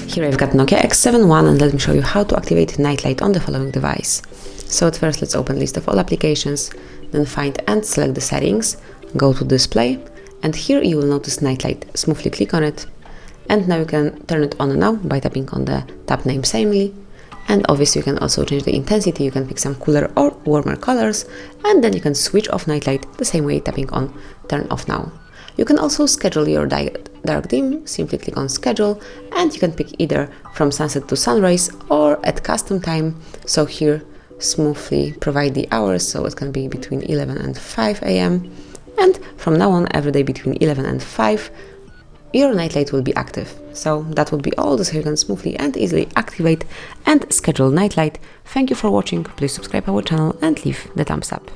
Here I've got Nokia X71 and let me show you how to activate nightlight on the following device. So at first let's open list of all applications, then find and select the settings, go to display, and here you will notice nightlight. Smoothly click on it, and now you can turn it on now by tapping on the tab name samely. And obviously you can also change the intensity, you can pick some cooler or warmer colors, and then you can switch off nightlight the same way, tapping on turn off now. You can also schedule your dark dim, simply click on schedule, and you can pick either from sunset to sunrise or at custom time. So here smoothly provide the hours, so it can be between 11 and 5 a.m. and from now on every day between 11 and 5 your nightlight will be active. So that would be all. This you can smoothly and easily activate and schedule nightlight. Thank you for watching. Please subscribe our channel and leave the thumbs up.